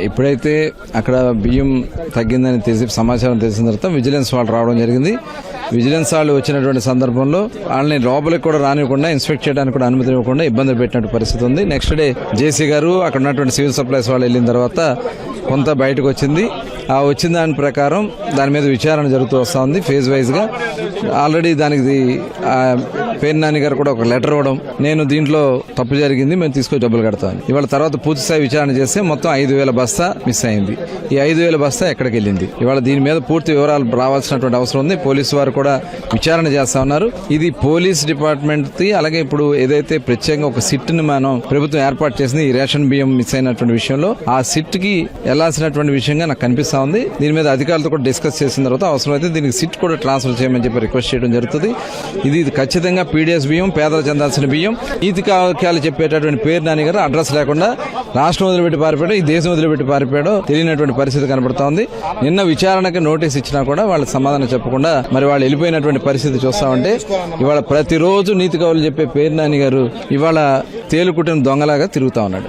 ఎప్పుడైతే అక్కడ బియ్యం తగ్గిందని తెలిసి సమాచారం తెలిసిన తర్వాత విజిలెన్స్ వాళ్ళు రావడం జరిగింది. విజిలెన్స్ వాళ్ళు వచ్చినటువంటి సందర్భంలో వాళ్ళని లోపలికి కూడా రానివ్వకుండా ఇన్స్పెక్ట్ చేయడానికి కూడా అనుమతి ఇవ్వకుండా ఇబ్బందులు పెట్టినట్టు పరిస్థితి ఉంది. నెక్స్ట్ డే జేసీ గారు అక్కడ ఉన్నటువంటి సివిల్ సప్లైస్ వాళ్ళు వెళ్ళిన తర్వాత కొంత బయటకు వచ్చింది. ఆ వచ్చిన దాని ప్రకారం దాని మీద విచారణ జరుగుతూ వస్తూ ఉంది ఫేజ్ వైజ్గా. ఆల్రెడీ దానికి పేరు నాని గారు కూడా ఒక లెటర్ ఇవ్వడం, నేను దీంట్లో తప్పు జరిగింది, మేము తీసుకొని డబ్బులు కడతాను. ఇవాళ తర్వాత పూర్తి స్థాయి విచారణ చేస్తే మొత్తం 5,000 బస్తా మిస్ అయింది. ఈ 5,000 బస్తా ఎక్కడికి వెళ్ళింది? ఇవాళ దీని మీద పూర్తి వివరాలు రావాల్సినటువంటి అవసరం ఉంది. పోలీసు వారు కూడా విచారణ చేస్తా ఉన్నారు. ఇది పోలీస్ డిపార్ట్మెంట్ ది, అలాగే ఇప్పుడు ఏదైతే ప్రత్యేకంగా ఒక సిట్ ని మనం ప్రభుత్వం ఏర్పాటు చేసింది ఈ రేషన్ బియ్యం మిస్ అయినటువంటి విషయంలో, ఆ సిట్ కి వెళ్లాల్సినటువంటి విషయంగా నాకు కనిపిస్తా ఉంది. దీని మీద అధికారులతో కూడా డిస్కస్ చేసిన తర్వాత అవసరమైతే దీనికి సిట్ కూడా ట్రాన్స్ఫర్ చేయమని చెప్పి రిక్వెస్ట్ చేయడం జరుగుతుంది. ఇది ఖచ్చితంగా పీడిఎస్ బియ్యం, పేదలు చెందాల్సిన బియ్యం. నీతి కావ్యాలు చెప్పేటటువంటి పేరు నాని గారు అడ్రస్ లేకుండా రాష్ట్రం వదిలిపెట్టి పారిపోయాడు, ఈ దేశం వదిలిపెట్టి పారిపోయాడో తెలియనటువంటి పరిస్థితి కనబడతా ఉంది. నిన్న విచారణకి నోటీస్ ఇచ్చినా కూడా వాళ్ళకి సమాధానం చెప్పకుండా మరి వాళ్ళు వెళ్ళిపోయినటువంటి పరిస్థితి చూస్తామంటే, ఇవాళ ప్రతిరోజు నీతి కవులు చెప్పే పేరు నాని గారు ఇవాళ తేలుకుట్టిన దొంగలాగా తిరుగుతా ఉన్నాడు.